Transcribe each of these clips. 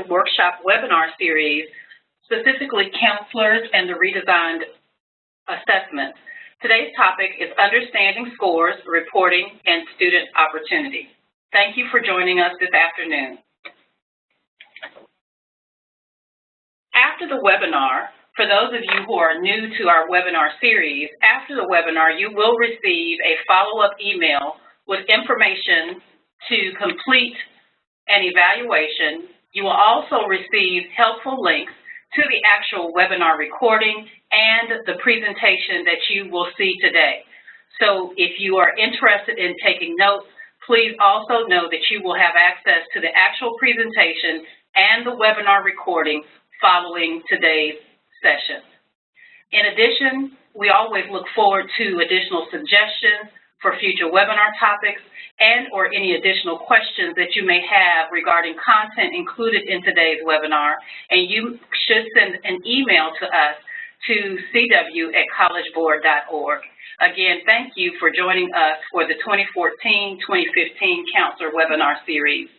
workshop webinar series, specifically counselors and the redesigned assessments. Today's topic is understanding scores, reporting, and student opportunity. Thank you for joining us this afternoon. After the webinar, for those of you who are new to our webinar series, after the webinar, you will receive a follow-up email with information to complete an evaluation. You will also receive helpful links to the actual webinar recording and the presentation that you will see today. So if you are interested in taking notes, please also know that you will have access to the actual presentation and the webinar recording following today's session. In addition, we always look forward to additional suggestions for future webinar topics and or any additional questions that you may have regarding content included in today's webinar, and you should send an email to us to cw@collegeboard.org. Again, thank you for joining us for the 2014-2015 Counselor Webinar Series.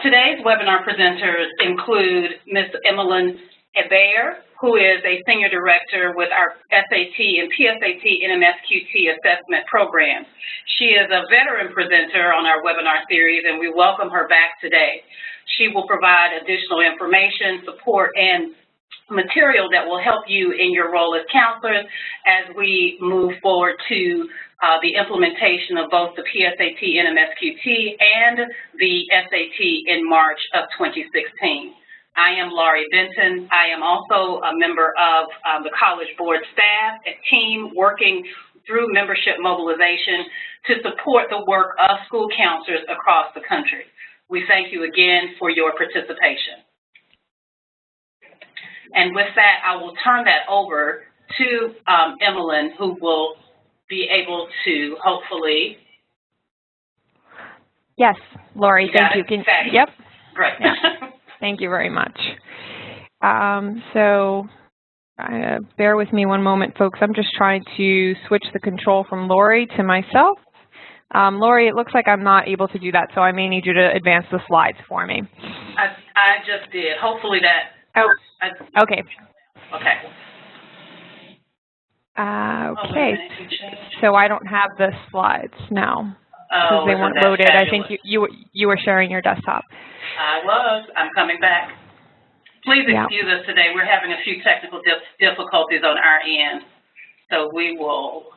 Today's webinar presenters include Ms. Emmeline Hebert, who is a Senior Director with our SAT and PSAT NMSQT assessment programs. She is a veteran presenter on our webinar series, and we welcome her back today. She will provide additional information, support, and material that will help you in your role as counselors as we move forward to the implementation of both the PSAT NMSQT and the SAT in March of 2016. I am Laurie Benton. I am also a member of the College Board staff, a team working through membership mobilization to support the work of school counselors across the country. We thank you again for your participation. And with that, I will turn that over to Emmeline, who will be able to hopefully. Yes, Laurie, thank you. Yep. Great. Yeah. Thank you very much. Bear with me one moment, folks. I'm just trying to switch the control from Laurie to myself. Laurie, it looks like I'm not able to do that, so I may need you to advance the slides for me. I just did. Hopefully that. Oh, okay. Okay. Okay, so I don't have the slides now because they weren't loaded. Fabulous. I think you were sharing your desktop. I was. I'm coming back. Please excuse us today. We're having a few technical difficulties on our end, so we will.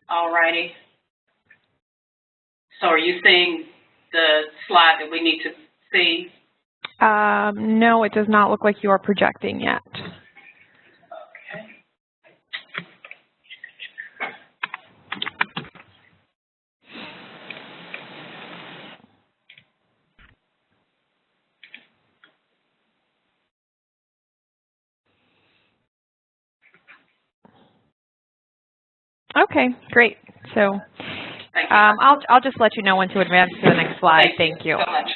All righty. So are you seeing the slide that we need to see? No, it does not look like you are projecting yet. Okay, great. So I'll just let you know when to advance to the next slide. Thank you. So much.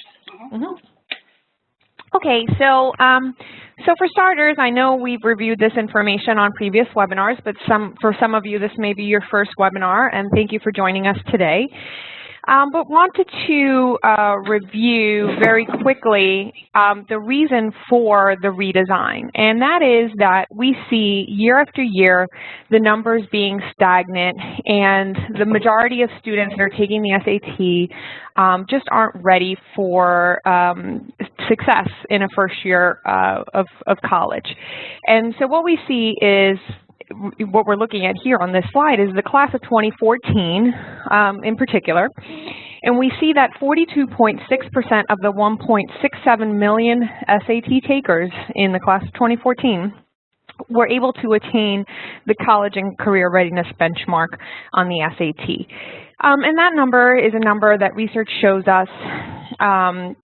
Okay, so for starters, I know we've reviewed this information on previous webinars, but for some of you, this may be your first webinar, and thank you for joining us today. But wanted to review very quickly the reason for the redesign, and that is that we see year after year the numbers being stagnant, and the majority of students that are taking the SAT just aren't ready for success in a first year of college. And so what we see is, what we're looking at here on this slide is the class of 2014 in particular, and we see that 42.6% of the 1.67 million SAT takers in the class of 2014 were able to attain the college and career readiness benchmark on the SAT. And that number is a number that research shows us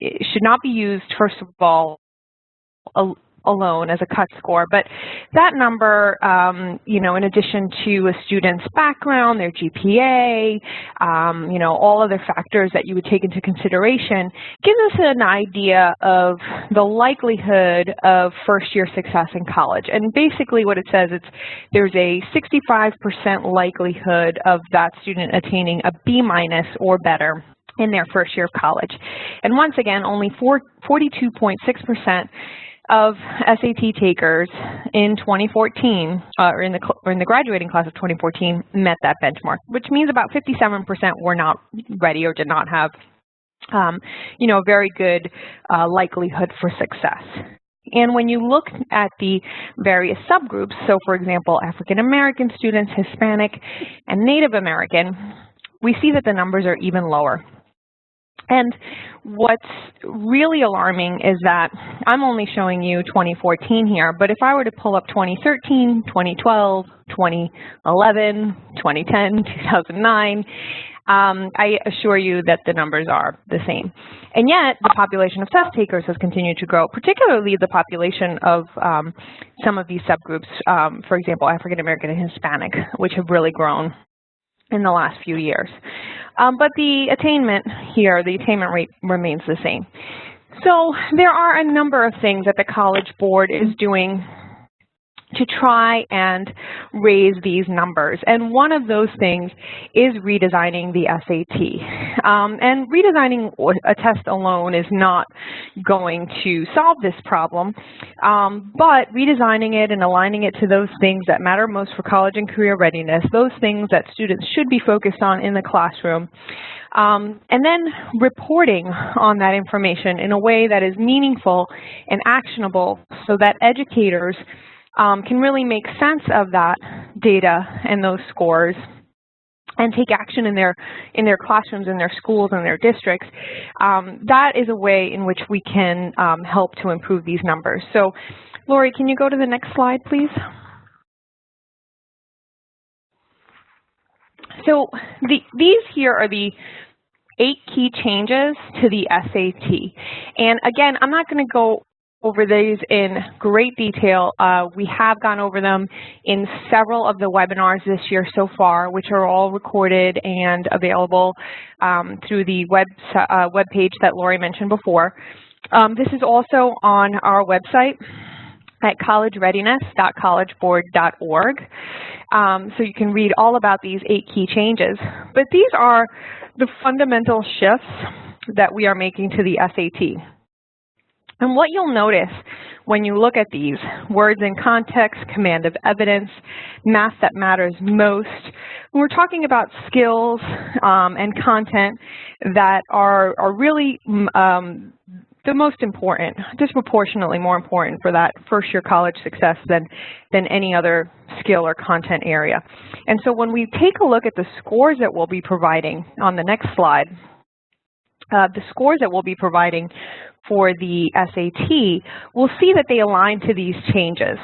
it should not be used, first of all, alone as a cut score, but that number, you know, in addition to a student's background, their GPA, you know, all other factors that you would take into consideration, gives us an idea of the likelihood of first-year success in college. And basically what it says, there's a 65% likelihood of that student attaining a B- or better in their first year of college. And once again, only 42.6% of SAT takers in 2014, or in the graduating class of 2014, met that benchmark, which means about 57% were not ready or did not have, you know, a very good likelihood for success. And when you look at the various subgroups, so for example, African American students, Hispanic, and Native American, we see that the numbers are even lower. And what's really alarming is that I'm only showing you 2014 here, but if I were to pull up 2013, 2012, 2011, 2010, 2009, I assure you that the numbers are the same. And yet, the population of test takers has continued to grow, particularly the population of some of these subgroups, for example, African American and Hispanic, which have really grown in the last few years. But the attainment here, the attainment rate remains the same. So there are a number of things that the College Board is doing to try and raise these numbers. And one of those things is redesigning the SAT. And redesigning a test alone is not going to solve this problem, but redesigning it and aligning it to those things that matter most for college and career readiness, those things that students should be focused on in the classroom, and then reporting on that information in a way that is meaningful and actionable so that educators can really make sense of that data and those scores and take action in their classrooms, in their schools, and their districts. That is a way in which we can help to improve these numbers. So, Lori, can you go to the next slide, please? So these here are the 8 key changes to the SAT. And again, I'm not going to go over these in great detail. We have gone over them in several of the webinars this year so far, which are all recorded and available through the web page that Lori mentioned before. This is also on our website at collegereadiness.collegeboard.org. So you can read all about these 8 key changes. But these are the fundamental shifts that we are making to the SAT. And what you'll notice when you look at these, words in context, command of evidence, math that matters most, when we're talking about skills and content that are really the most important, disproportionately more important for that first-year college success than any other skill or content area. And so when we take a look at the scores that we'll be providing on the next slide, the scores that we'll be providing for the SAT, we'll see that they align to these changes.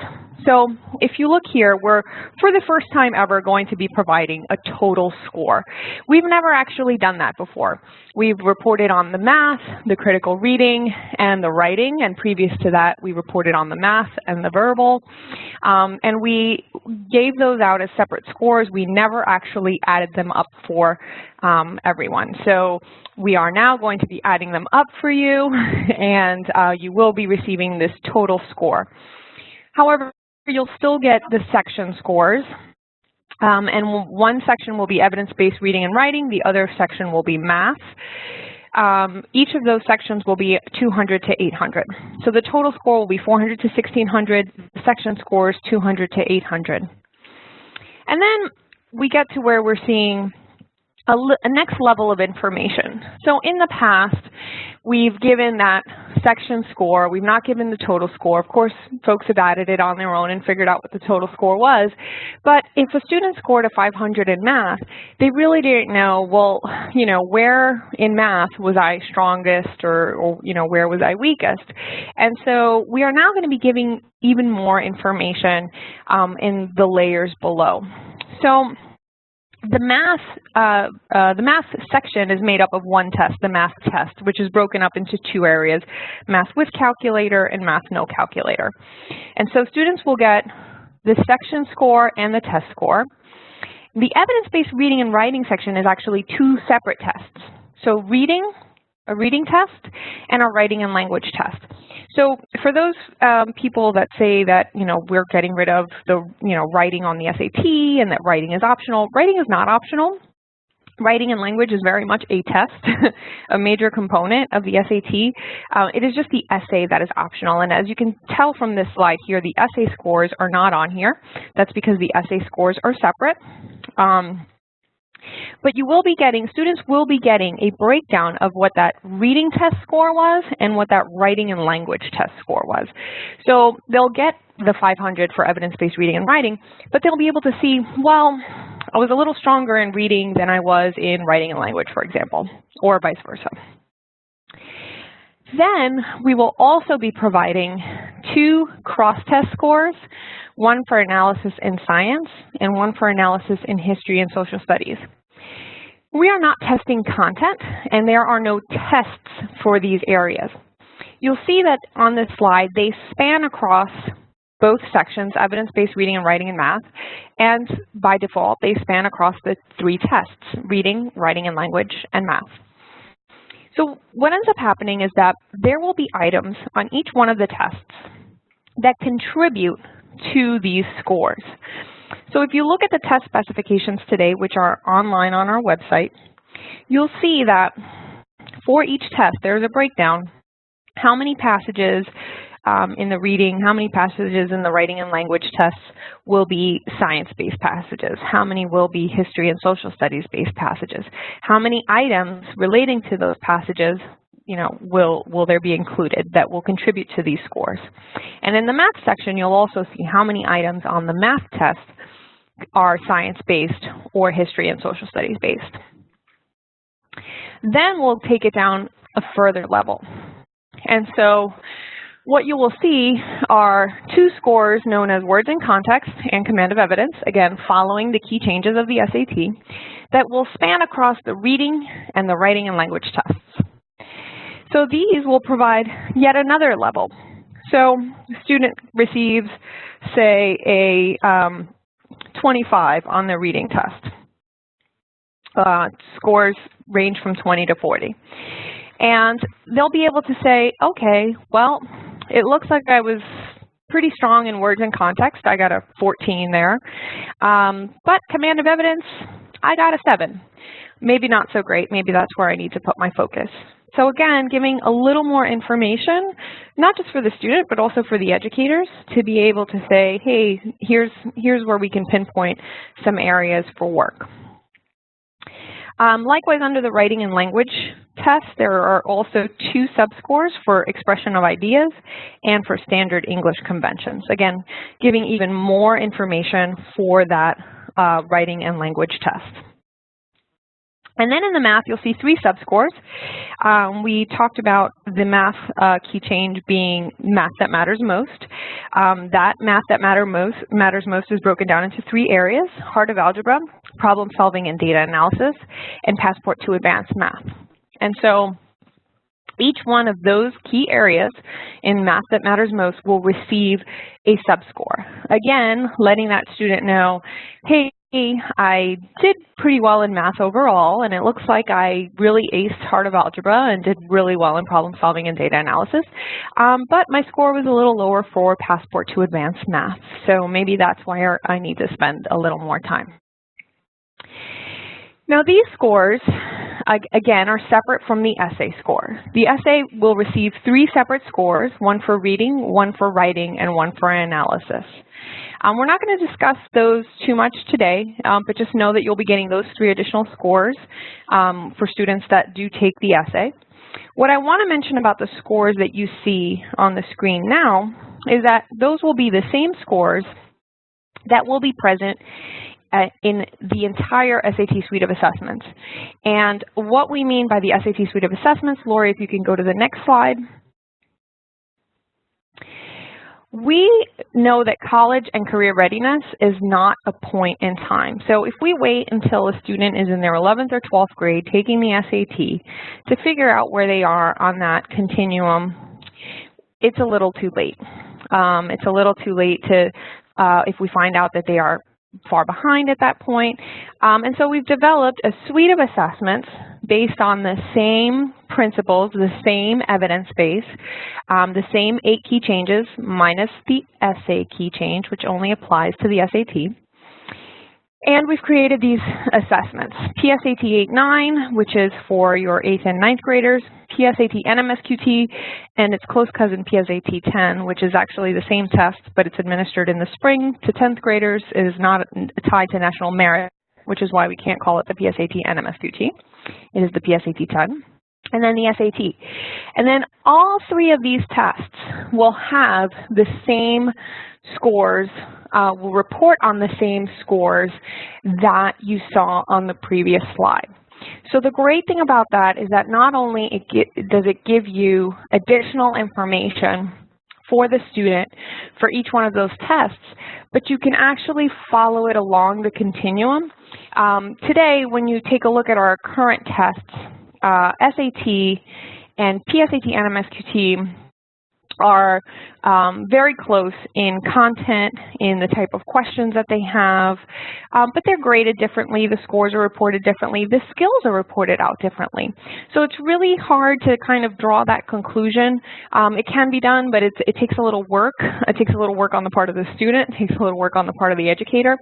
So if you look here, we're, for the first time ever, going to be providing a total score. We've never actually done that before. We've reported on the math, the critical reading, and the writing, and previous to that, we reported on the math and the verbal, and we gave those out as separate scores. We never actually added them up for everyone. So we are now going to be adding them up for you, and you will be receiving this total score. However, you'll still get the section scores, and one section will be evidence-based reading and writing, the other section will be math. Each of those sections will be 200 to 800. So the total score will be 400 to 1600, the section scores 200 to 800. And then we get to where we're seeing a next level of information. So in the past, we've given that section score. We've not given the total score. Of course, folks have added it on their own and figured out what the total score was. But if a student scored a 500 in math, they really didn't know, well, you know, where in math was I strongest or you know, where was I weakest? And so we are now going to be giving even more information in the layers below. So The math section is made up of one test, the math test, which is broken up into two areas, math with calculator and math no calculator. And so students will get the section score and the test score. The evidence-based reading and writing section is actually two separate tests. So a reading test, and a writing and language test. So for those people that say that, we're getting rid of the, writing on the SAT and that writing is optional, writing is not optional. Writing and language is very much a test, a major component of the SAT. It is just the essay that is optional. And as you can tell from this slide here, the essay scores are not on here. That's because the essay scores are separate. But students will be getting a breakdown of what that reading test score was and what that writing and language test score was. So they'll get the 500 for evidence-based reading and writing, but they'll be able to see, well, I was a little stronger in reading than I was in writing and language, for example, or vice versa. Then we will also be providing two cross-test scores, one for analysis in science and one for analysis in history and social studies. We are not testing content, and there are no tests for these areas. You'll see that on this slide, they span across both sections, evidence-based reading and writing and math, and by default, they span across the three tests, reading, writing and language, and math. So what ends up happening is that there will be items on each one of the tests that contribute to these scores. So if you look at the test specifications today, which are online on our website, you'll see that for each test, there's a breakdown. How many passages in the reading, how many passages in the writing and language tests will be science-based passages? How many will be history and social studies-based passages? How many items relating to those passages, will there be included that will contribute to these scores? And in the math section, you'll also see how many items on the math test are science-based or history and social studies-based. Then we'll take it down a further level. And so what you will see are two scores known as words in context and command of evidence, again, following the key changes of the SAT, that will span across the reading and the writing and language tests. So these will provide yet another level. So the student receives, say, a 25 on the reading test. Scores range from 20 to 40. And they'll be able to say, okay, well, it looks like I was pretty strong in words and context. I got a 14 there. But command of evidence, I got a 7. Maybe not so great. Maybe that's where I need to put my focus. So again, giving a little more information, not just for the student, but also for the educators to be able to say, hey, here's where we can pinpoint some areas for work. Likewise, under the writing and language test, there are also two subscores for expression of ideas and for standard English conventions. Again, giving even more information for that writing and language test. And then in the math, you'll see three subscores. We talked about the math key change being math that matters most. That math that matters most is broken down into three areas: heart of algebra, problem solving and data analysis, and passport to advanced math. And so each one of those key areas in math that matters most will receive a subscore. Again, letting that student know, hey, I did pretty well in math overall, and it looks like I really aced heart of algebra and did really well in problem solving and data analysis, but my score was a little lower for passport to advanced math, so maybe that's why I need to spend a little more time. Now these scores, again, are separate from the essay score. The essay will receive three separate scores, one for reading, one for writing, and one for analysis. We're not going to discuss those too much today, but just know that you'll be getting those three additional scores for students that do take the essay. What I want to mention about the scores that you see on the screen now is that those will be the same scores that will be present in the entire SAT suite of assessments. And what we mean by the SAT suite of assessments, Lori, if you can go to the next slide. We know that college and career readiness is not a point in time. So if we wait until a student is in their 11th or 12th grade taking the SAT to figure out where they are on that continuum, it's a little too late. It's a little too late to, if we find out that they are far behind at that point. And so we've developed a suite of assessments based on the same principles, the same evidence base, the same 8 key changes minus the essay key change, which only applies to the SAT. And we've created these assessments, PSAT 8-9, which is for your 8th and 9th graders, PSAT NMSQT, and its close cousin PSAT 10, which is actually the same test, but it's administered in the spring to 10th graders. It is not tied to national merit, which is why we can't call it the PSAT NMSQT. It is the PSAT 10. And then the SAT. And then all 3 of these tests will have the same scores, will report on the same scores that you saw on the previous slide. So the great thing about that is that not only does it give you additional information for the student for each one of those tests, but you can actually follow it along the continuum. Today, when you take a look at our current tests, SAT and PSAT NMSQT are very close in content, in the type of questions that they have, but they're graded differently, the scores are reported differently, the skills are reported out differently. So it's really hard to kind of draw that conclusion. It can be done, but it takes a little work. It takes a little work on the part of the student, it takes a little work on the part of the educator.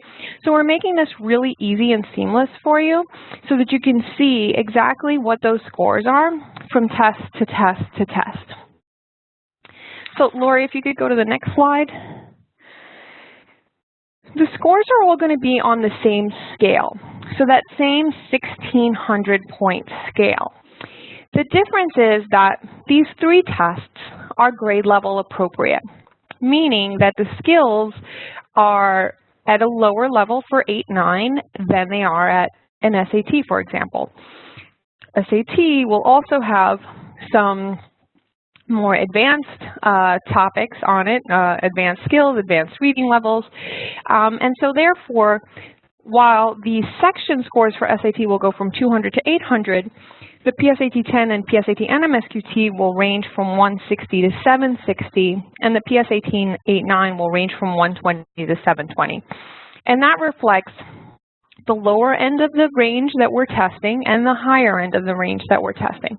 So we're making this really easy and seamless for you so that you can see exactly what those scores are from test to test to test. So, Lori, if you could go to the next slide. The scores are all going to be on the same scale, so that same 1,600-point scale. The difference is that these 3 tests are grade level appropriate, meaning that the skills are at a lower level for 8-9 than they are at an SAT, for example. SAT will also have some more advanced topics on it, advanced skills, advanced reading levels. And so therefore, while the section scores for SAT will go from 200 to 800, the PSAT 10 and PSAT NMSQT will range from 160 to 760, and the PSAT 8-9 will range from 120 to 720. And that reflects the lower end of the range that we're testing and the higher end of the range that we're testing.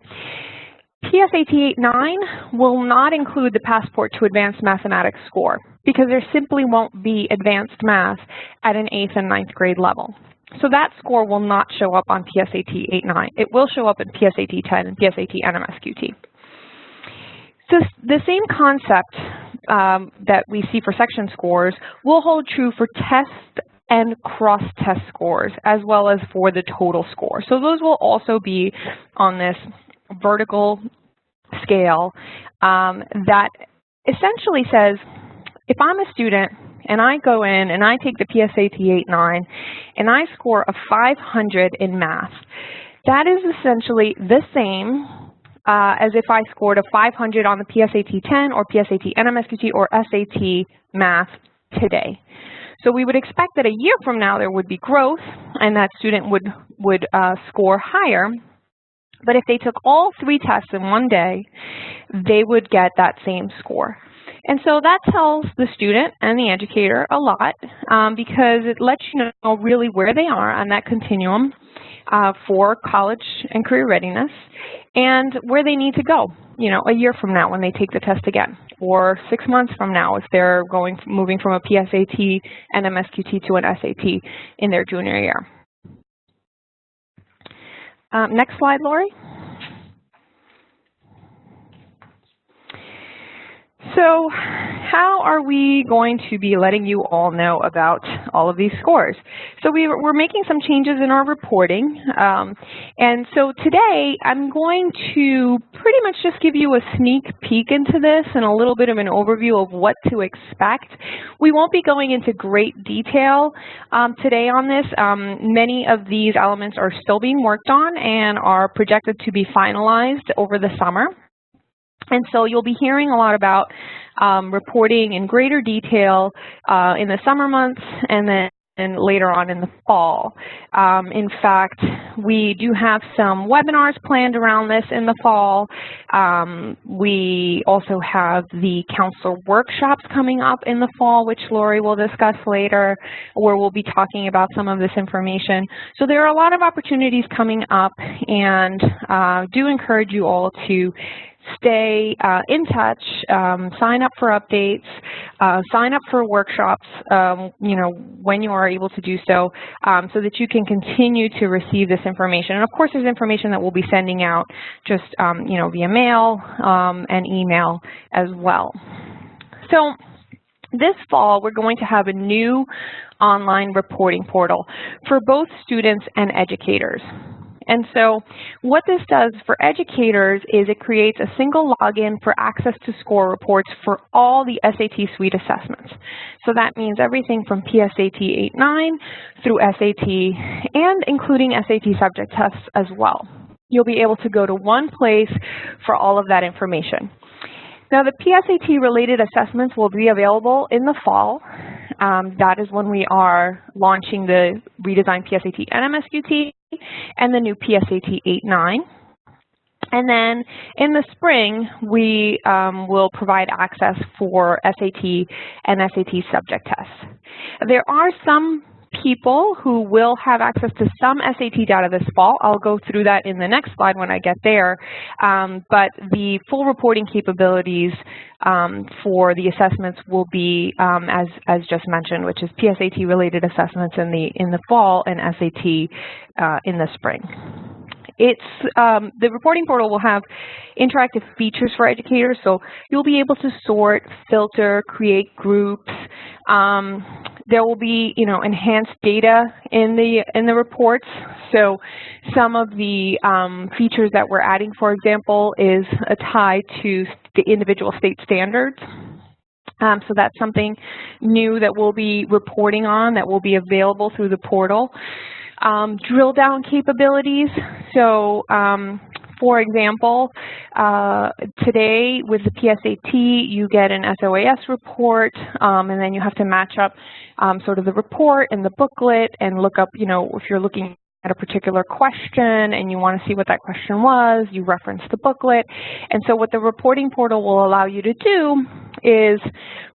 PSAT 8-9 will not include the Passport to Advanced Mathematics score because there simply won't be advanced math at an 8th and 9th grade level. So that score will not show up on PSAT 8-9. It will show up in PSAT 10 and PSAT NMSQT. So the same concept that we see for section scores will hold true for test and cross-test scores as well as for the total score. So those will also be on this vertical scale that essentially says, if I'm a student and I go in and I take the PSAT 8-9 and I score a 500 in math, that is essentially the same as if I scored a 500 on the PSAT 10 or PSAT NMSQT or SAT math today. So we would expect that a year from now there would be growth and that student would score higher. But if they took all 3 tests in one day, they would get that same score. And so that tells the student and the educator a lot because it lets you know really where they are on that continuum for college and career readiness and where they need to go, you know, a year from now when they take the test again, or 6 months from now if they're moving from a PSAT and NMSQT to an SAT in their junior year. Next slide, Lori. So how are we going to be letting you all know about all of these scores? So we're making some changes in our reporting. And so today I'm going to pretty much just give you a sneak peek into this and a little bit of an overview of what to expect. We won't be going into great detail today on this. Many of these elements are still being worked on and are projected to be finalized over the summer. And so you'll be hearing a lot about reporting in greater detail in the summer months and later on in the fall. In fact, we do have some webinars planned around this in the fall. We also have the counselor workshops coming up in the fall, which Lori will discuss later, where we'll be talking about some of this information. So there are a lot of opportunities coming up, and do encourage you all to stay in touch, sign up for updates, sign up for workshops, you know, when you are able to do so, so that you can continue to receive this information. And of course, there's information that we'll be sending out just, you know, via mail and email as well. So this fall, we're going to have a new online reporting portal for both students and educators. And so what this does for educators is it creates a single login for access to score reports for all the SAT Suite assessments. So that means everything from PSAT 8-9 through SAT and including SAT subject tests as well. You'll be able to go to one place for all of that information. Now, the PSAT-related assessments will be available in the fall. That is when we are launching the redesigned PSAT NMSQT and the new PSAT 8-9. And then in the spring, we will provide access for SAT and SAT subject tests. There are some people who will have access to some SAT data this fall. I'll go through that in the next slide when I get there. But the full reporting capabilities for the assessments will be, as just mentioned, which is PSAT-related assessments in the fall and SAT in the spring. The reporting portal will have interactive features for educators, so you'll be able to sort, filter, create groups. There will be, you know, enhanced data in the reports. So some of the features that we're adding, for example, is a tie to the individual state standards. So that's something new that we'll be reporting on, that will be available through the portal. Drill down capabilities. So, for example, today with the PSAT, you get an SOAS report, and then you have to match up sort of the report and the booklet and look up, you know, if you're looking at a particular question and you want to see what that question was, you reference the booklet. And so what the reporting portal will allow you to do is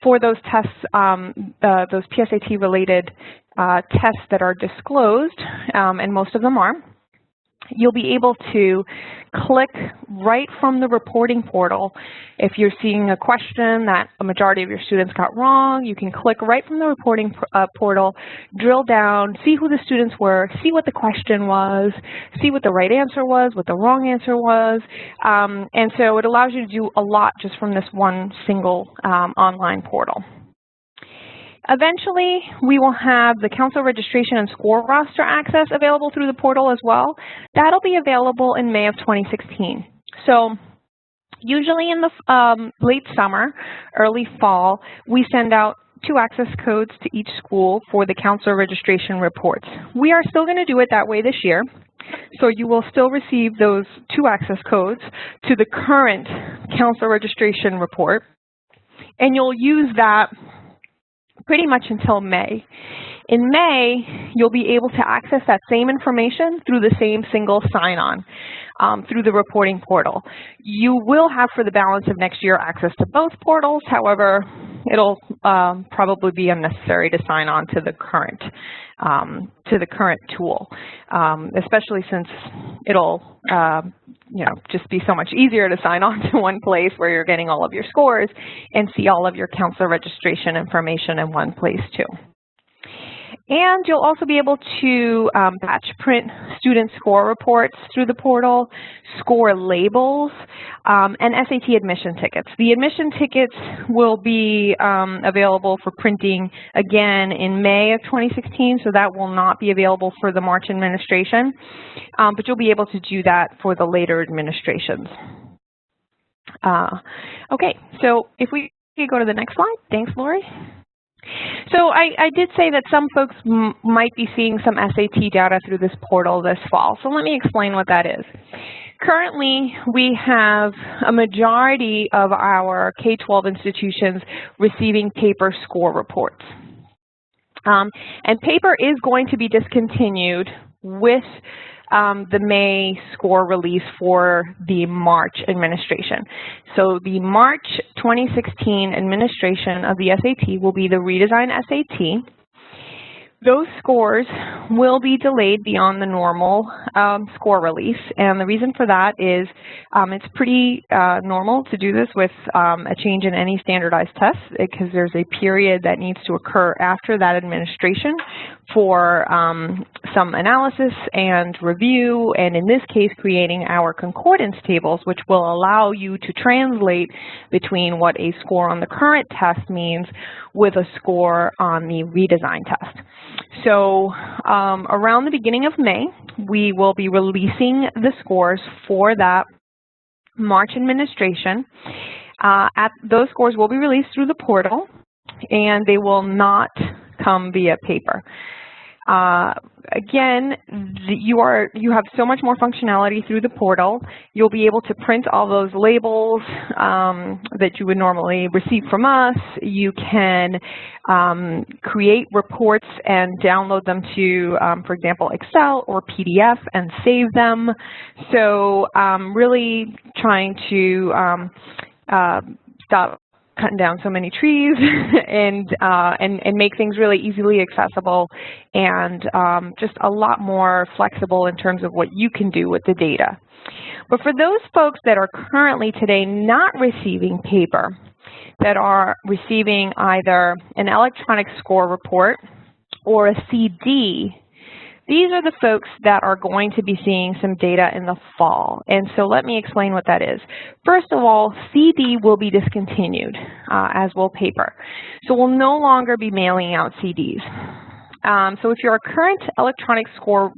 for those tests, those PSAT-related tests that are disclosed, and most of them are, you'll be able to click right from the reporting portal. If you're seeing a question that a majority of your students got wrong, you can click right from the reporting portal, drill down, see who the students were, see what the question was, see what the right answer was, what the wrong answer was. And so it allows you to do a lot just from this one single online portal. Eventually, we will have the counselor registration and score roster access available through the portal as well. That'll be available in May of 2016. So usually in the late summer, early fall, we send out 2 access codes to each school for the counselor registration reports. We are still going to do it that way this year. So you will still receive those 2 access codes to the current counselor registration report. And you'll use that pretty much until May. In May, you'll be able to access that same information through the same single sign-on through the reporting portal. You will have for the balance of next year access to both portals. However, it'll probably be unnecessary to sign on to the current tool, especially since it'll you know, just be so much easier to sign on to one place where you're getting all of your scores and see all of your counselor registration information in one place too. And you'll also be able to batch print student score reports through the portal, score labels, and SAT admission tickets. The admission tickets will be available for printing again in May of 2016, so that will not be available for the March administration, but you'll be able to do that for the later administrations. Okay, so if we go to the next slide. Thanks, Lori. So I did say that some folks might be seeing some SAT data through this portal this fall. So let me explain what that is. Currently, we have a majority of our K-12 institutions receiving paper score reports. And paper is going to be discontinued with the May score release for the March administration. So the March 2016 administration of the SAT will be the redesigned SAT. Those scores will be delayed beyond the normal score release, and the reason for that is it's pretty normal to do this with a change in any standardized test, because there's a period that needs to occur after that administration for some analysis and review, and in this case creating our concordance tables, which will allow you to translate between what a score on the current test means with a score on the redesigned test. So around the beginning of May, we will be releasing the scores for that March administration. Those scores will be released through the portal, and they will not come via paper. Again, you have so much more functionality through the portal. You'll be able to print all those labels that you would normally receive from us. You can create reports and download them to, for example, Excel or PDF and save them. So really trying to stop cutting down so many trees and make things really easily accessible and just a lot more flexible in terms of what you can do with the data. But for those folks that are currently today not receiving paper, that are receiving either an electronic score report or a CD, these are the folks that are going to be seeing some data in the fall. And so let me explain what that is. First of all, CD will be discontinued, as will paper. So we'll no longer be mailing out CDs. So if you're a current electronic score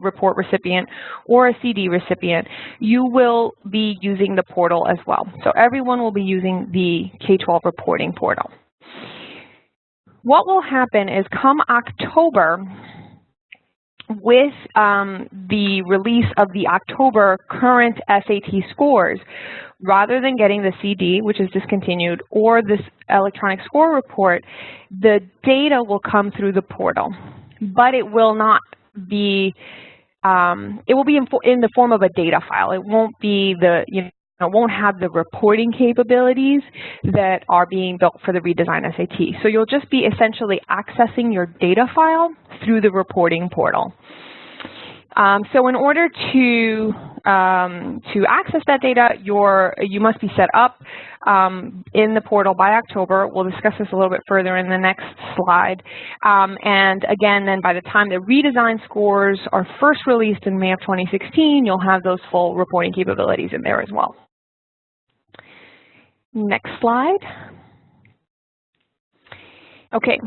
report recipient or a CD recipient, you will be using the portal as well. So everyone will be using the K-12 reporting portal. What will happen is come October, with the release of the October current SAT scores, rather than getting the CD, which is discontinued, or this electronic score report, the data will come through the portal, but it will not be, it will be in the form of a data file. It won't be the, it won't have the reporting capabilities that are being built for the redesigned SAT. So you'll just be essentially accessing your data file through the reporting portal. So in order to access that data, you must be set up in the portal by October. We'll discuss this a little bit further in the next slide. And again, then by the time the redesigned scores are first released in May of 2016, you'll have those full reporting capabilities in there as well. Next slide. Okay,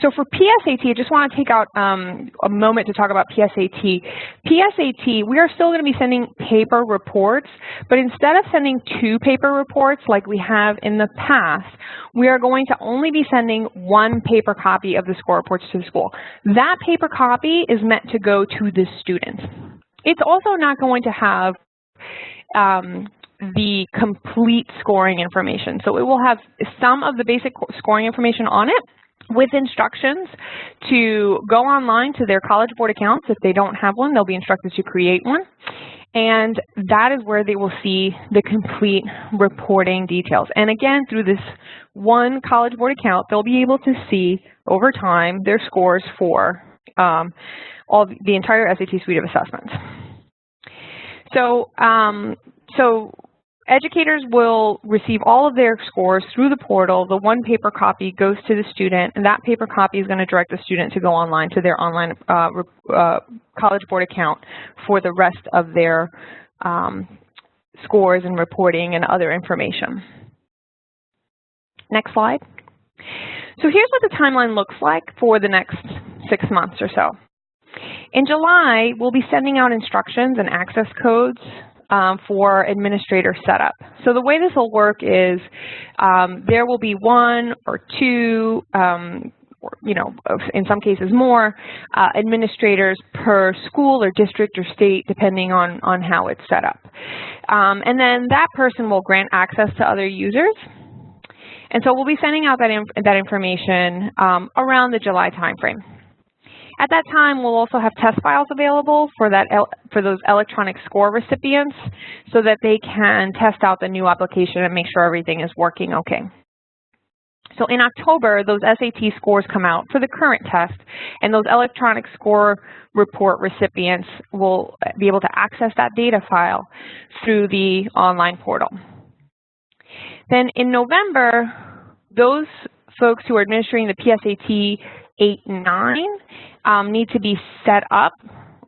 so for PSAT, I just want to take out a moment to talk about PSAT. PSAT, we are still going to be sending paper reports, but instead of sending 2 paper reports like we have in the past, we are going to only be sending 1 paper copy of the score reports to the school. That paper copy is meant to go to the student. It's also not going to have the complete scoring information. So it will have some of the basic scoring information on it, with instructions to go online to their College Board accounts. If they don't have one, they'll be instructed to create one. And that is where they will see the complete reporting details. And again, through this one College Board account, they'll be able to see over time their scores for the entire SAT suite of assessments. So, educators will receive all of their scores through the portal. The 1 paper copy goes to the student, and that paper copy is going to direct the student to go online to their online College Board account for the rest of their scores and reporting and other information. Next slide. So here's what the timeline looks like for the next 6 months or so. In July, we'll be sending out instructions and access codes for administrator setup. So the way this will work is there will be 1 or 2 in some cases more, administrators per school or district or state, depending on how it's set up. And then that person will grant access to other users. And so we'll be sending out that information around the July timeframe. At that time, we'll also have test files available for those electronic score recipients so that they can test out the new application and make sure everything is working okay. So in October, those SAT scores come out for the current test, and those electronic score report recipients will be able to access that data file through the online portal. Then in November, those folks who are administering the PSAT 8 and 9 need to be set up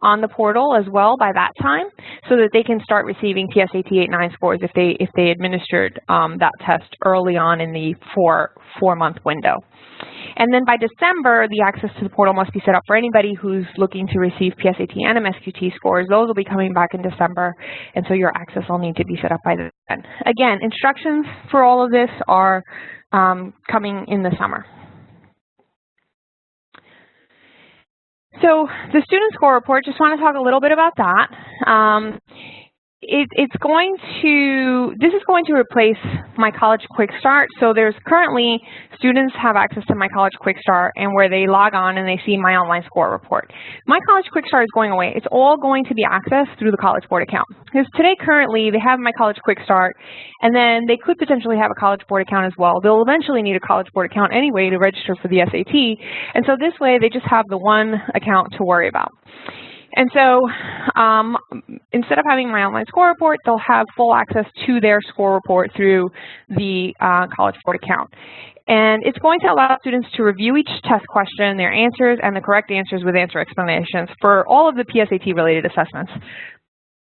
on the portal as well by that time so that they can start receiving PSAT 8 and 9 scores if they administered that test early on in the four-month window. And then by December, the access to the portal must be set up for anybody who's looking to receive PSAT and MSQT scores. Those will be coming back in December, and so your access will need to be set up by then. Again, instructions for all of this are coming in the summer. So the student score report, just want to talk a little bit about that. This is going to replace My College Quick Start. So there's currently, students have access to My College Quick Start and where they log on and they see My Online Score Report. My College Quick Start is going away. It's all going to be accessed through the College Board account. Because today, currently, they have My College Quick Start, and then they could potentially have a College Board account as well. They'll eventually need a College Board account anyway to register for the SAT, and so this way they just have the one account to worry about. And so instead of having My Online Score Report, they'll have full access to their score report through the College Board account. And it's going to allow students to review each test question, their answers, and the correct answers with answer explanations for all of the PSAT-related assessments.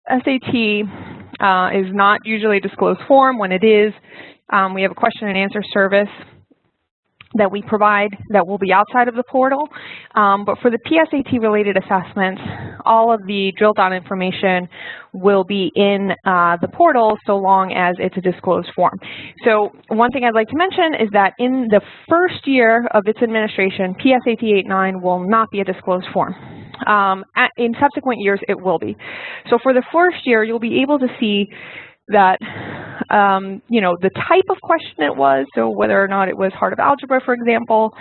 SAT is not usually a disclosed form. When it is, we have a question and answer service that we provide that will be outside of the portal. But for the PSAT-related assessments, all of the drill down information will be in the portal so long as it's a disclosed form. So one thing I'd like to mention is that in the first year of its administration, PSAT 8-9 will not be a disclosed form. In subsequent years, it will be. So for the first year, you'll be able to see that, the type of question it was, so whether or not it was heart of algebra, for example,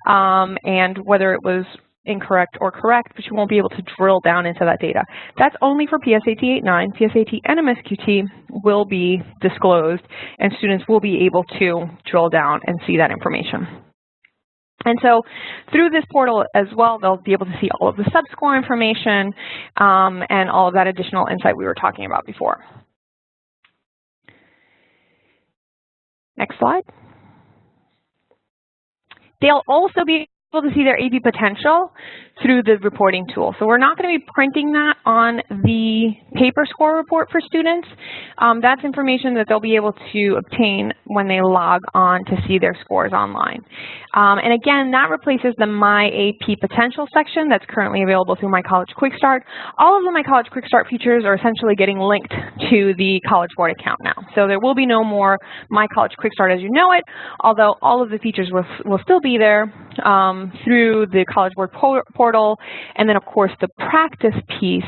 and whether it was incorrect or correct, but you won't be able to drill down into that data. That's only for PSAT 8-9. PSAT and MSQT will be disclosed, and students will be able to drill down and see that information. And so through this portal as well, they'll be able to see all of the sub-score information and all of that additional insight we were talking about before. Next slide. They'll also be able to see their AP potential through the reporting tool. So we're not going to be printing that on the paper score report for students. That's information that they'll be able to obtain when they log on to see their scores online. And again, that replaces the My AP Potential section that's currently available through My College Quick Start. All of the My College Quick Start features are essentially getting linked to the College Board account now. So there will be no more My College Quick Start as you know it, although all of the features will still be there through the College Board portal. And then, of course, the practice piece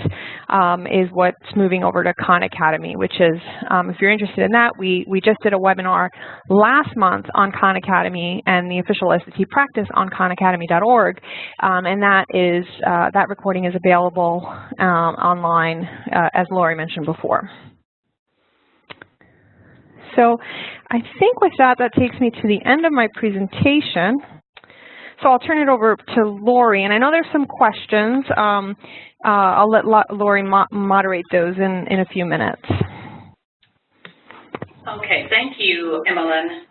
is what's moving over to Khan Academy, which is, if you're interested in that, we just did a webinar last month on Khan Academy and the official SAT practice on khanacademy.org, and that recording is available online, as Lori mentioned before. So I think with that, that takes me to the end of my presentation. So I'll turn it over to Lori, and I know there's some questions. I'll let Lori moderate those in a few minutes. Okay, thank you, Emmeline.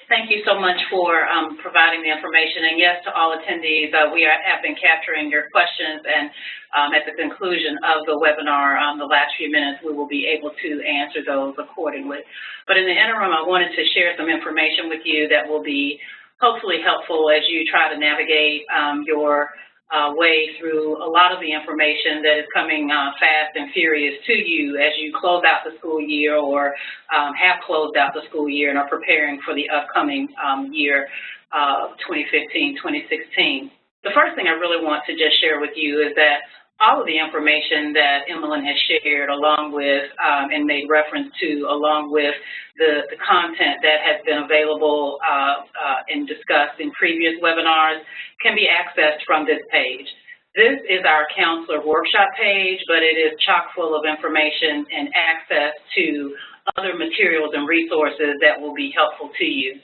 Thank you so much for providing the information. And yes, to all attendees, we have been capturing your questions, and at the conclusion of the webinar, the last few minutes, we will be able to answer those accordingly. But in the interim, I wanted to share some information with you that will be hopefully helpful as you try to navigate your way through a lot of the information that is coming fast and furious to you as you close out the school year or have closed out the school year and are preparing for the upcoming year 2015-2016. The first thing I really want to just share with you is that all of the information that Emmeline has shared along with and made reference to, along with the content that has been available and discussed in previous webinars, can be accessed from this page. This is our counselor workshop page, but it is chock full of information and access to other materials and resources that will be helpful to you.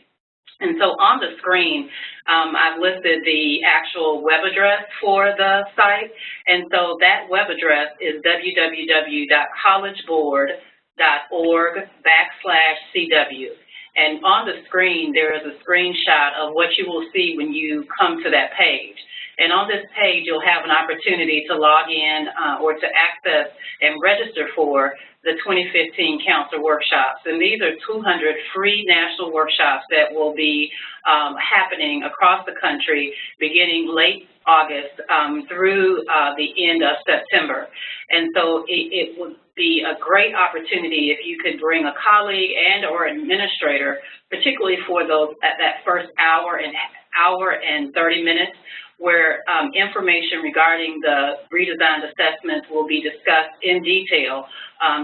And so on the screen, I've listed the actual web address for the site. And so that web address is www.collegeBoard.org/CW. And on the screen, there is a screenshot of what you will see when you come to that page. And on this page, you'll have an opportunity to log in or to access and register for the 2015 counselor workshops. And these are 200 free national workshops that will be happening across the country beginning late August through the end of September. And so it would be a great opportunity if you could bring a colleague and or administrator, particularly for those at that first hour and 30 minutes, where information regarding the redesigned assessments will be discussed in detail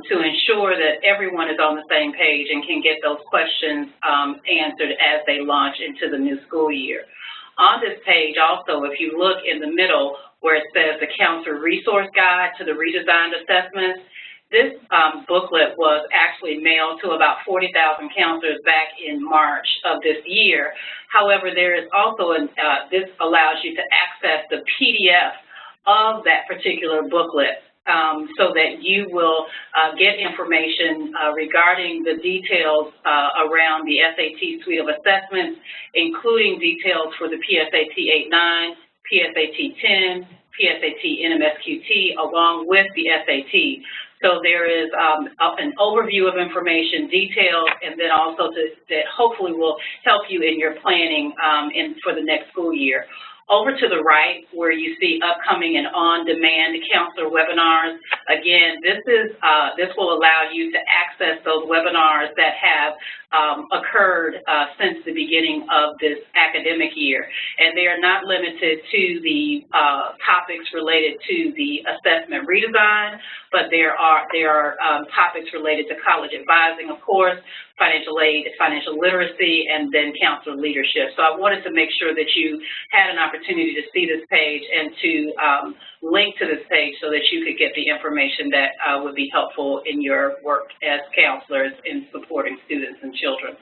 to ensure that everyone is on the same page and can get those questions answered as they launch into the new school year. On this page also, if you look in the middle where it says the Counselor Resource Guide to the Redesigned Assessments, this booklet was actually mailed to about 40,000 counselors back in March of this year. However, there is also, this allows you to access the PDF of that particular booklet so that you will get information regarding the details around the SAT suite of assessments, including details for the PSAT 8-9, PSAT 10, PSAT NMSQT, along with the SAT. So there is an overview of information, details, and then also that hopefully will help you in your planning for the next school year. Over to the right, where you see upcoming and on-demand counselor webinars, again, this will allow you to access those webinars that have occurred since the beginning of this academic year. And they are not limited to the topics related to the assessment redesign, but there are topics related to college advising, of course, financial aid, financial literacy, and then counselor leadership. So I wanted to make sure that you had an opportunity to see this page and to link to this page so that you could get the information that would be helpful in your work as counselors in supporting students and children.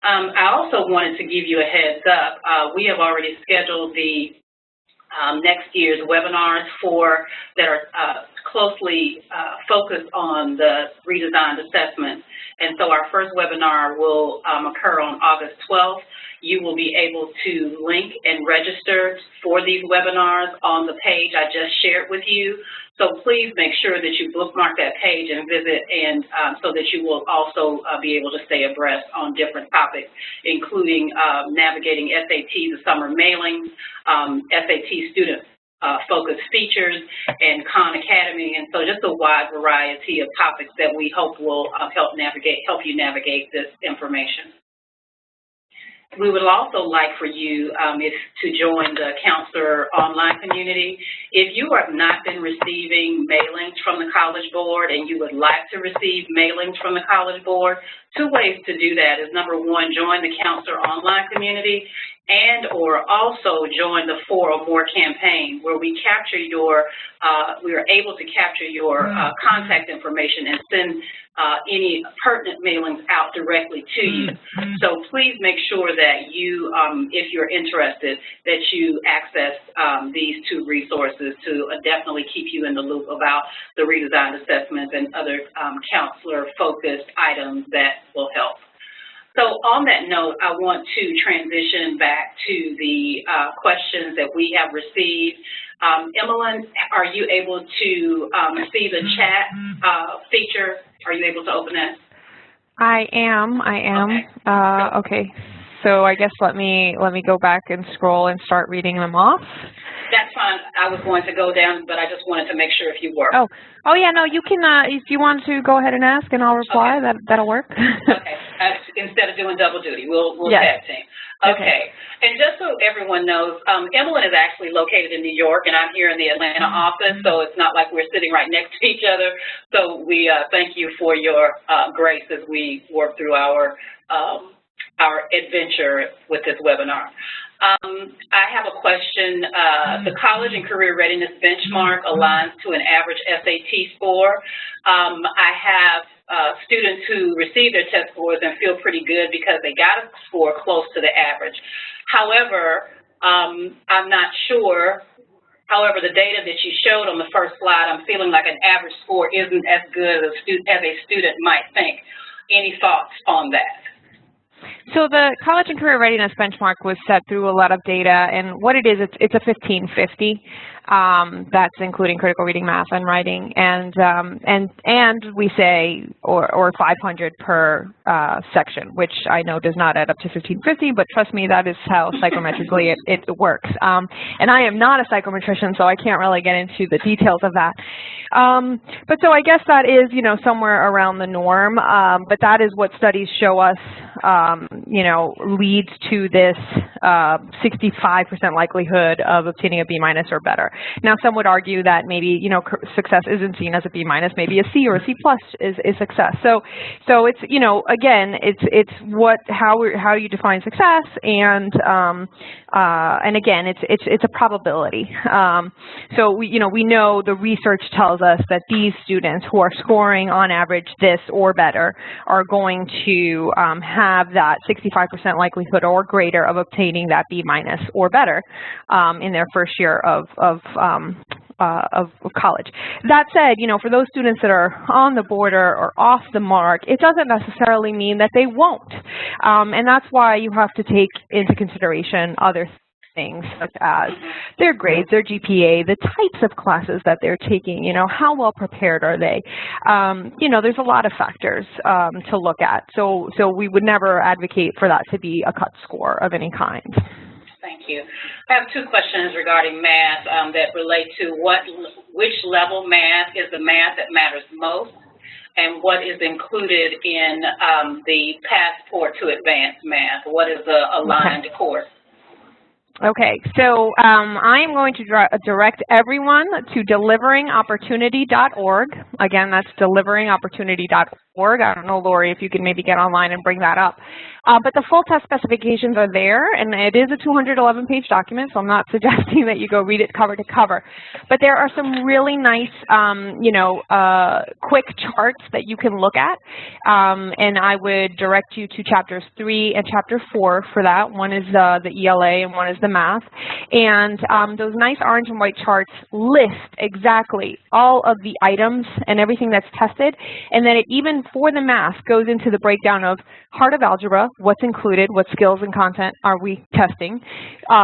I also wanted to give you a heads up. We have already scheduled the next year's webinars that are closely focused on the redesigned assessment. And so our first webinar will occur on August 12th. You will be able to link and register for these webinars on the page I just shared with you. So please make sure that you bookmark that page and visit, and so that you will also be able to stay abreast on different topics, including navigating SAT, the summer mailings, SAT student focused features, and Khan Academy, and so just a wide variety of topics that we hope will help you navigate this information. We would also like for you to join the counselor online community. If you have not been receiving mailings from the College Board and you would like to receive mailings from the College Board, two ways to do that is, number one, join the counselor online community, and or also join the 4 or More campaign, where we capture we are able to capture your contact information and send any pertinent mailings out directly to you. So please make sure that you, if you're interested, that you access these 2 resources to definitely keep you in the loop about the redesigned assessments and other counselor-focused items that will help. So on that note, I want to transition back to the questions that we have received. Emmeline, are you able to see the chat feature? Are you able to open that? I am. Okay. Okay. So I guess let me go back and scroll and start reading them off. That's fine. I was going to go down, but I just wanted to make sure if you were. Oh yeah, no, you can, if you want to go ahead and ask and I'll reply, okay. That'll work. Okay, instead of doing double duty, we'll tag team. Okay, and just so everyone knows, Emmeline is actually located in New York and I'm here in the Atlanta office, so it's not like we're sitting right next to each other. So we thank you for your grace as we work through our adventure with this webinar. I have a question. The college and career readiness benchmark aligns to an average SAT score. I have students who receive their test scores and feel pretty good because they got a score close to the average. However, I'm not sure. However, the data that you showed on the first slide, I'm feeling like an average score isn't as good as a student might think. Any thoughts on that? So the college and career readiness benchmark was set through a lot of data, and what it is, it's a 1550. That's including critical reading, math, and writing, and we say or 500 per section, which I know does not add up to 1550, but trust me, that is how psychometrically it works. And I am not a psychometrician, so I can't really get into the details of that. But so I guess that is, you know, somewhere around the norm, but that is what studies show us, you know, leads to this 65% likelihood of obtaining a B- or better. Now, some would argue that maybe, you know, success isn't seen as a B-, maybe a C or a C+ is success. So it's, you know, again, it's how you define success, and again, it's a probability. So we know the research tells us that these students who are scoring on average this or better are going to have that 65% likelihood or greater of obtaining that B- or better in their first year of college. That said, you know, for those students that are on the border or off the mark, it doesn't necessarily mean that they won't. And that's why you have to take into consideration other things such as their grades, their GPA, the types of classes that they're taking, you know, how well prepared are they? You know, there's a lot of factors to look at. So we would never advocate for that to be a cut score of any kind. Thank you. I have two questions regarding math that relate to which level math is the math that matters most, and what is included in the Passport to Advanced Math. What is the aligned course? Okay, so I am going to direct everyone to deliveringopportunity.org. Again, that's deliveringopportunity.org. I don't know, Lori, if you can maybe get online and bring that up. But the full test specifications are there, and it is a 211-page document, so I'm not suggesting that you go read it cover to cover. But there are some really nice, you know, quick charts that you can look at, and I would direct you to chapters 3 and chapter 4 for that. One is the ELA and one is the math. And those nice orange and white charts list exactly all of the items and everything that's tested, and then it even for the math goes into the breakdown of heart of algebra, what's included, what skills and content are we testing,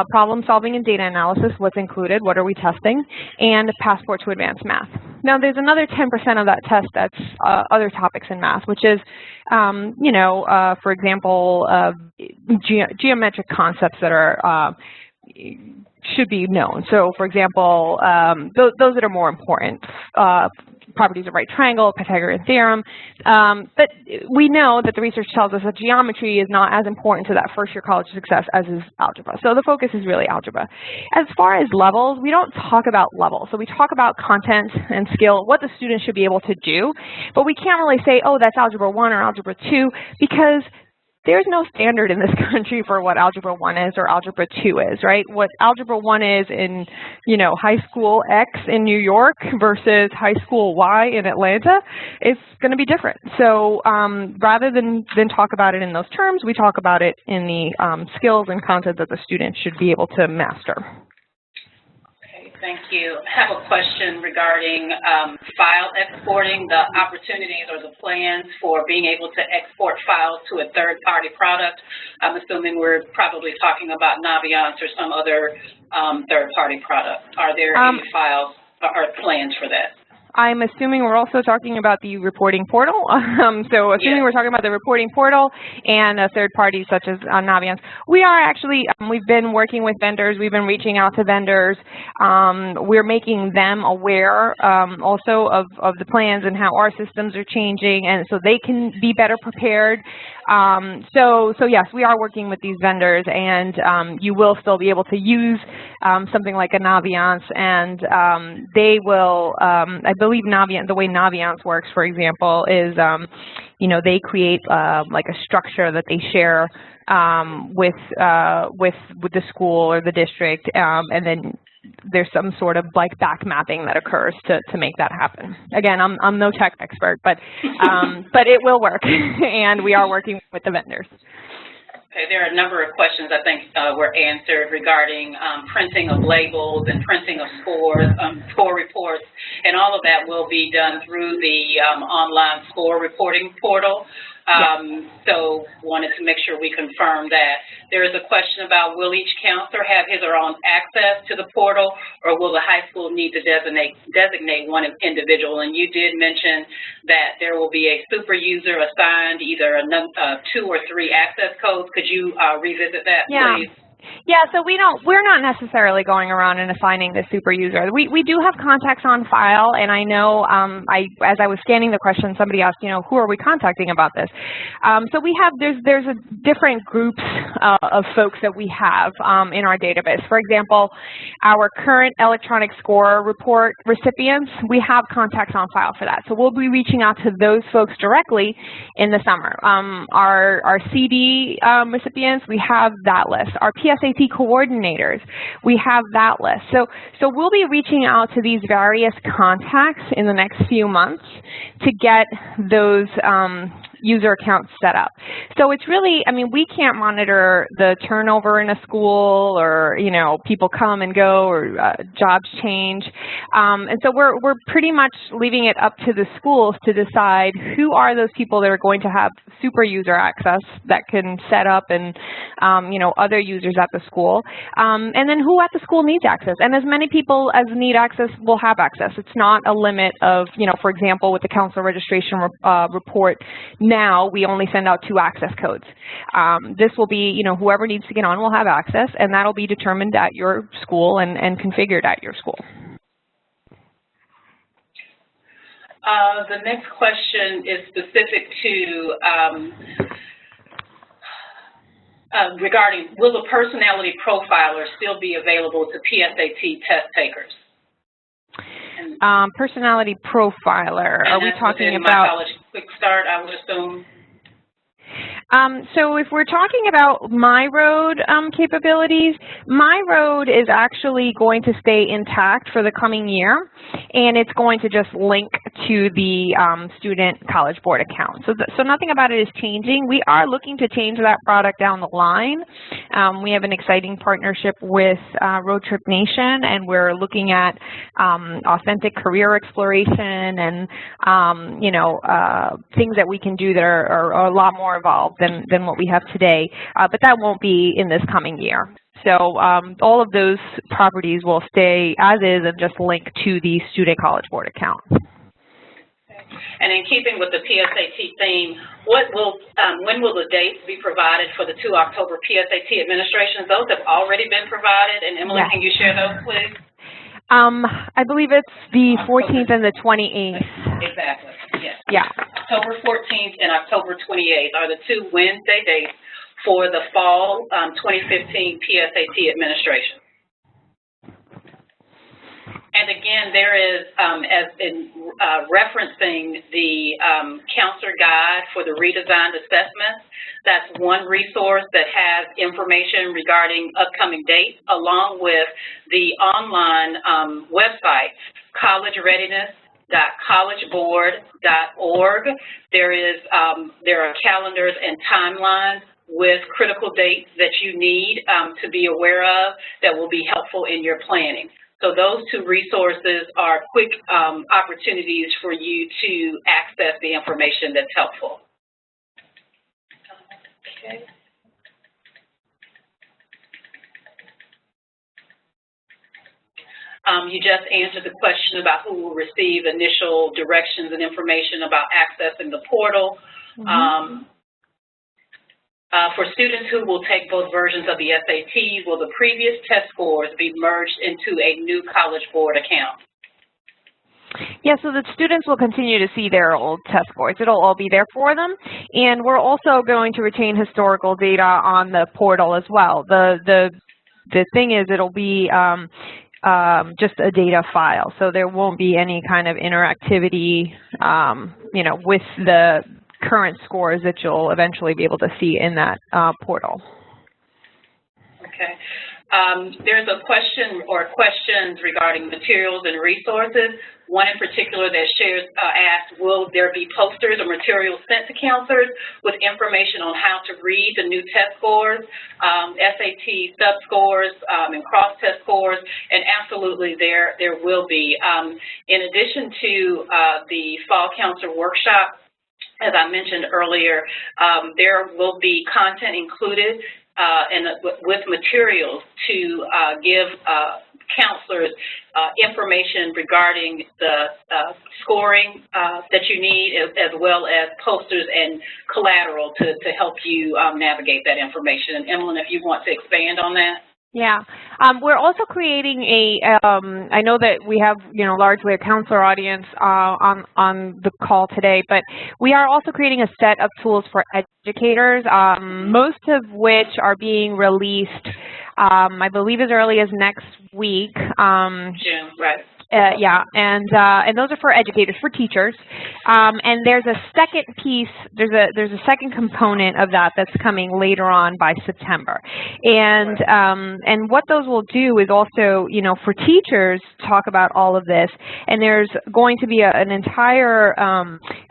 problem solving and data analysis, what's included, what are we testing, and Passport to Advanced Math. Now there's another 10% of that test that's other topics in math, which is, you know, for example, geometric concepts that are should be known. So for example, those that are more important, properties of right triangle, Pythagorean theorem, but we know that the research tells us that geometry is not as important to that first year college success as is algebra. So the focus is really algebra. As far as levels, we don't talk about levels. So we talk about content and skill, what the student should be able to do, but we can't really say, oh, that's algebra 1 or algebra 2, because there's no standard in this country for what Algebra 1 is or Algebra 2 is, right? What Algebra 1 is in, you know, high school X in New York versus high school Y in Atlanta, it's going to be different. So rather than talk about it in those terms, we talk about it in the skills and content that the student should be able to master. Thank you. I have a question regarding file exporting, the opportunities or the plans for being able to export files to a third-party product. I'm assuming we're probably talking about Naviance or some other third-party product. Are there any files or plans for that? I'm assuming we're also talking about the reporting portal. So assuming we're talking about the reporting portal and third parties such as Naviance. We are actually, we've been working with vendors. We've been reaching out to vendors. We're making them aware also of the plans and how our systems are changing, and so they can be better prepared. So yes, we are working with these vendors, and you will still be able to use something like a Naviance, and they will, I believe the way Naviance works, for example, is, you know, they create like a structure that they share with the school or the district, and then there's some sort of like back mapping that occurs to make that happen. Again, I'm no tech expert, but it will work, and we are working with the vendors. Okay, there are a number of questions I think were answered regarding printing of labels and printing of scores, score reports, and all of that will be done through the online score reporting portal. So wanted to make sure we confirm that. There is a question about, will each counselor have his or her own access to the portal, or will the high school need to designate one individual? And you did mention that there will be a super user assigned either 2 or 3 access codes. Could you revisit that, please? Yeah, so we're not necessarily going around and assigning the super user. We do have contacts on file, and I know as I was scanning the question, somebody asked, you know, who are we contacting about this? So we have, there's a different groups of folks that we have in our database. For example, our current electronic score report recipients, we have contacts on file for that. So we'll be reaching out to those folks directly in the summer. Our CD recipients, we have that list. Our PSAT coordinators, we have that list. So we'll be reaching out to these various contacts in the next few months to get those user accounts set up. So it's really, I mean, we can't monitor the turnover in a school, or, you know, people come and go, or jobs change. And so we're pretty much leaving it up to the schools to decide who are those people that are going to have super user access that can set up and, you know, other users at the school. And then who at the school needs access. And as many people as need access will have access. It's not a limit of, you know, for example, with the counselor registration report, now we only send out 2 access codes. This will be, you know, whoever needs to get on will have access, and that'll be determined at your school and configured at your school. The next question is specific to regarding, will the personality profiler still be available to PSAT test takers? Personality profiler, are we talking about? My college quick start, I would assume. So if we're talking about MyRoad capabilities, MyRoad is actually going to stay intact for the coming year, and it's going to just link to the student College Board account. So nothing about it is changing. We are looking to change that product down the line. We have an exciting partnership with Road Trip Nation, and we're looking at authentic career exploration and you know, things that we can do that are a lot more evolved than what we have today, but that won't be in this coming year. So all of those properties will stay as is and just link to the Student College Board account. And in keeping with the PSAT theme, when will the dates be provided for the 2 October PSAT administrations? Those have already been provided, and Emily, yes. Can you share those, please? I believe it's the 14th and the 28th. Exactly, yes. Yeah. October 14th and October 28th are the 2 Wednesday dates for the fall 2015 PSAT administration. And again, there is, as in referencing the counselor guide for the redesigned assessments, that's one resource that has information regarding upcoming dates, along with the online website, collegereadiness.collegeboard.org. There are calendars and timelines with critical dates that you need to be aware of that will be helpful in your planning. So those 2 resources are quick opportunities for you to access the information that's helpful. Okay. You just answered the question about who will receive initial directions and information about accessing the portal. For students who will take both versions of the SATs, will the previous test scores be merged into a new College Board account? Yeah, so the students will continue to see their old test scores. It'll all be there for them. And we're also going to retain historical data on the portal as well. The thing is, it'll be just a data file, so there won't be any kind of interactivity, you know, with the current scores that you'll eventually be able to see in that portal. Okay. There's a question or questions regarding materials and resources. One in particular that shares asked, will there be posters or materials sent to counselors with information on how to read the new test scores, SAT sub-scores, and cross-test scores? And absolutely there will be. In addition to the Fall Counselor Workshop, as I mentioned earlier, there will be content included with materials to give counselors information regarding the scoring that you need, as well as posters and collateral to help you navigate that information. And Emmeline, if you want to expand on that. Yeah, we're also creating a, I know that we have, you know, largely a counselor audience on the call today, but we are also creating a set of tools for educators, most of which are being released, I believe, as early as next week. June, right. Yeah, and those are for educators, for teachers, and there's a second piece. There's a second component of that that's coming later on by September, and what those will do is also, you know, for teachers, talk about all of this. And there's going to be an entire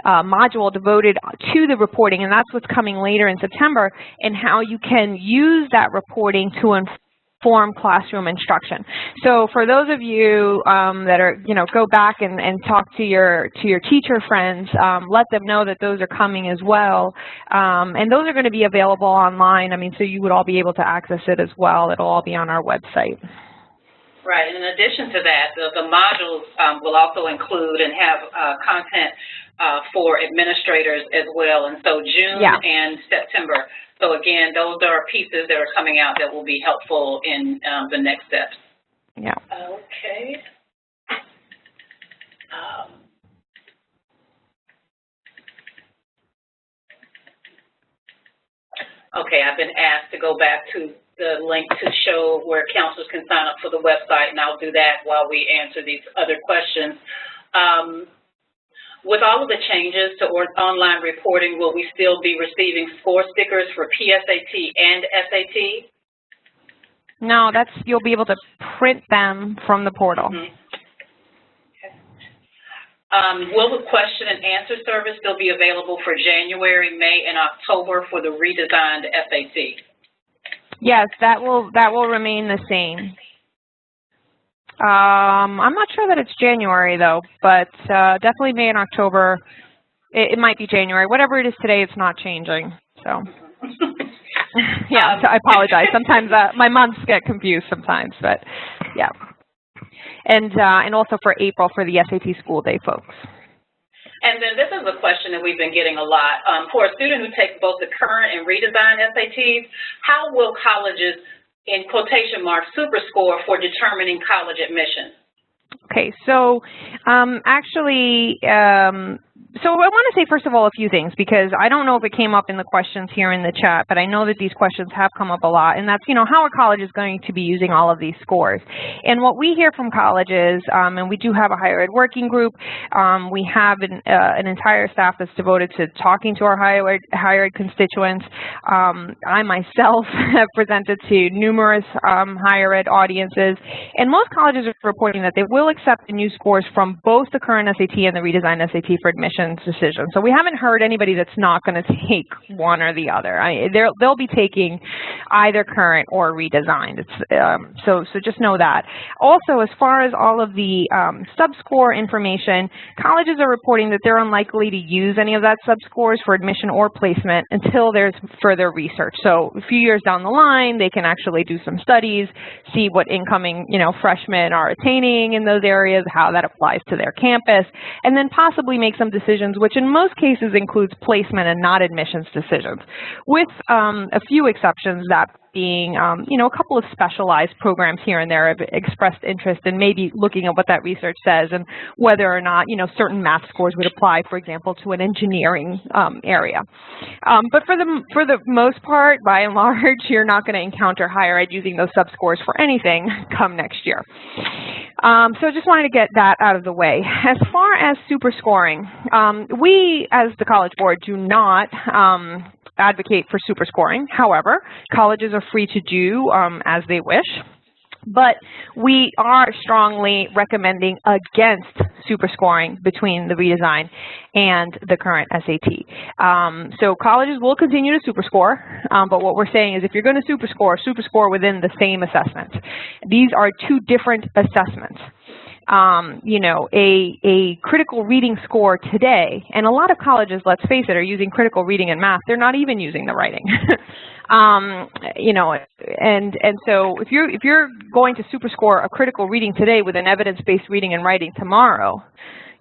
module devoted to the reporting, and that's what's coming later in September, and how you can use that reporting to inform classroom instruction. So for those of you that are, you know, go back and talk to your teacher friends, let them know that those are coming as well. And those are going to be available online. I mean, so you would all be able to access it as well. It'll all be on our website. Right. In addition to that, the modules will also include and have content for administrators as well. And so June and September. So again, those are pieces that are coming out that will be helpful in the next steps. Yeah. Okay. Okay, I've been asked to go back to the link to show where counselors can sign up for the website, and I'll do that while we answer these other questions. With all of the changes to online reporting, will we still be receiving score stickers for PSAT and SAT? No, you'll be able to print them from the portal. Okay. Will the question and answer service still be available for January, May, and October for the redesigned SAT? Yes, that will remain the same. I'm not sure that it's January though, but definitely May and October. It might be January. Whatever it is today, it's not changing. So, yeah. So I apologize. Sometimes my months get confused sometimes, but yeah. And also for April for the SAT school day folks. And then this is a question that we've been getting a lot. For a student who takes both the current and redesigned SATs, how will colleges, in quotation marks, superscore for determining college admission? Okay, so actually, so I want to say, first of all, a few things, because I don't know if it came up in the questions here in the chat, but I know that these questions have come up a lot, and that's, you know, how are colleges going to be using all of these scores? And what we hear from colleges, and we do have a higher ed working group, we have an entire staff that's devoted to talking to our higher ed constituents. I myself have presented to numerous higher ed audiences, and most colleges are reporting that they will accept the new scores from both the current SAT and the redesigned SAT for admission. admissions decision. So we haven't heard anybody that's not going to take one or the other. They'll be taking either current or redesigned. So just know that. Also, as far as all of the sub-score information, colleges are reporting that they're unlikely to use any of that sub-scores for admission or placement until there's further research. So a few years down the line, they can actually do some studies, see what incoming, freshmen are attaining in those areas, how that applies to their campus, and then possibly make some decisions, which in most cases includes placement and not admissions decisions, with a few exceptions, that being, a couple of specialized programs here and there have expressed interest in maybe looking at what that research says and whether or not, certain math scores would apply, for example, to an engineering area. But for the most part, by and large, you're not going to encounter higher ed using those sub-scores for anything come next year. So I just wanted to get that out of the way. As far as super scoring, we as the College Board do not advocate for super scoring. However, colleges are free to do as they wish. But we are strongly recommending against super scoring between the redesign and the current SAT. So colleges will continue to super score, but what we're saying is if you're going to super score within the same assessment. These are two different assessments. A critical reading score today, and a lot of colleges, let's face it, are using critical reading and math. They're not even using the writing. And so if you're going to super score a critical reading today with an evidence-based reading and writing tomorrow,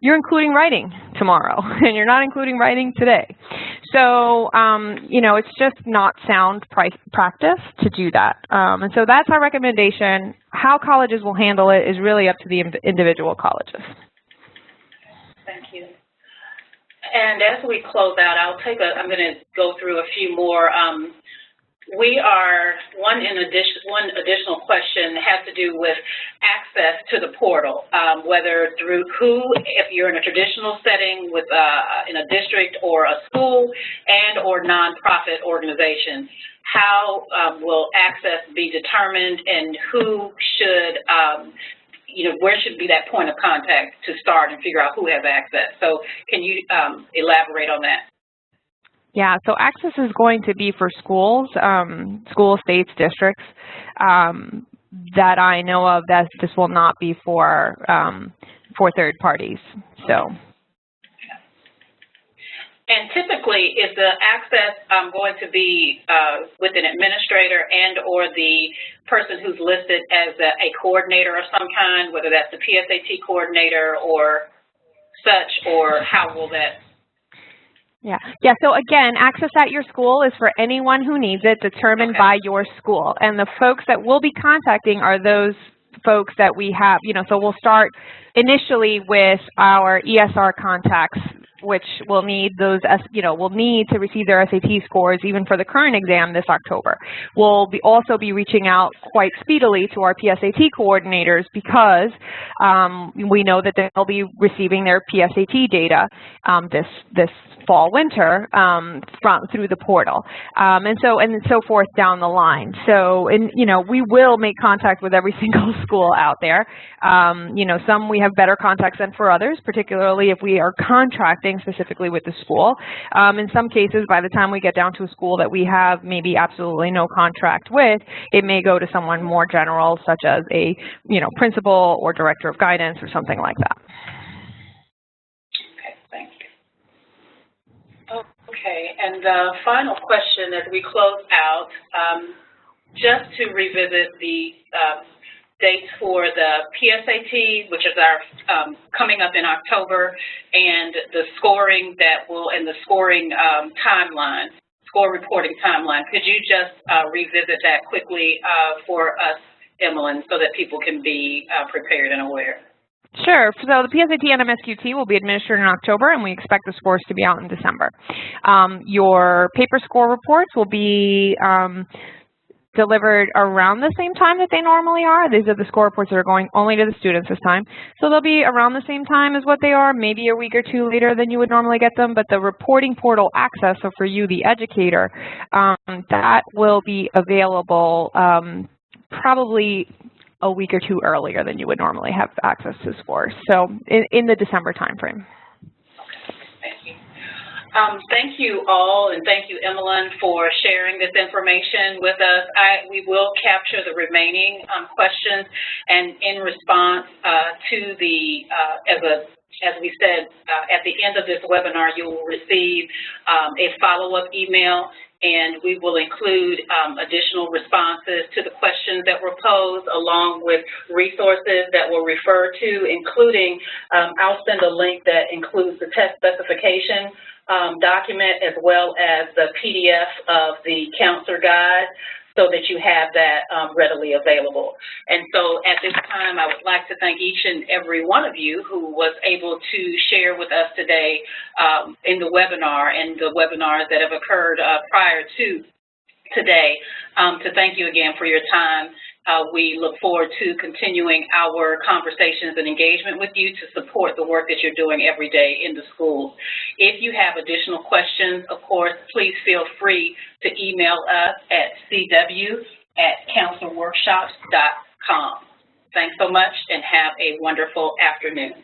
you're including writing tomorrow, and you're not including writing today. So, it's just not sound practice to do that. And so that's our recommendation. How colleges will handle it is really up to the individual colleges. Thank you. And as we close out, I'm going to go through a few more. One additional question has to do with access to the portal, whether through if you're in a traditional setting with in a district or a school and or nonprofit organization, how will access be determined, and who should, where should be that point of contact to start and figure out who has access? So can you elaborate on that? Yeah, so access is going to be for schools, school, states, districts that I know of. That this will not be for third parties. So. And typically, is the access going to be with an administrator and or the person who's listed as a coordinator of some kind, whether that's the PSAT coordinator or such, or how will that? Yeah. So again, access at your school is for anyone who needs it, determined by your school. And the folks that we'll be contacting are those folks that we have, so we'll start initially with our ESR contacts, which will need will need to receive their SAT scores even for the current exam this October. We'll also be reaching out quite speedily to our PSAT coordinators because we know that they'll be receiving their PSAT data this fall, winter through the portal, and so forth down the line. So, we will make contact with every single school out there. Some we have better contacts than for others, particularly if we are contracting specifically with the school. In some cases, by the time we get down to a school that we have maybe absolutely no contract with, it may go to someone more general, such as a principal or director of guidance or something like that. Okay, and the final question as we close out, just to revisit the dates for the PSAT, which is our coming up in October, and the scoring and the scoring timeline, score reporting timeline. Could you just revisit that quickly for us, Emmeline, so that people can be prepared and aware? Sure. So the PSAT and MSQT will be administered in October, and we expect the scores to be out in December. Your paper score reports will be delivered around the same time that they normally are. These are the score reports that are going only to the students this time. So they'll be around the same time as what they are, maybe a week or two later than you would normally get them, but the reporting portal access, so for you, the educator, that will be available probably a week or two earlier than you would normally have access to scores. So in the December timeframe. Thank you all, and thank you, Emmeline, for sharing this information with us. We will capture the remaining questions, and in response to the, as we said, at the end of this webinar, you will receive a follow-up email, and we will include additional responses to the questions that were posed, along with resources that we'll refer to, including, I'll send a link that includes the test specification document, as well as the PDF of the counselor guide, so that you have that readily available. And so at this time, I would like to thank each and every one of you who was able to share with us today in the webinar and the webinars that have occurred prior to today. To thank you again for your time. We look forward to continuing our conversations and engagement with you to support the work that you're doing every day in the schools. If you have additional questions, of course, please feel free to email us at cw@counselorworkshops.com. Thanks so much, and have a wonderful afternoon.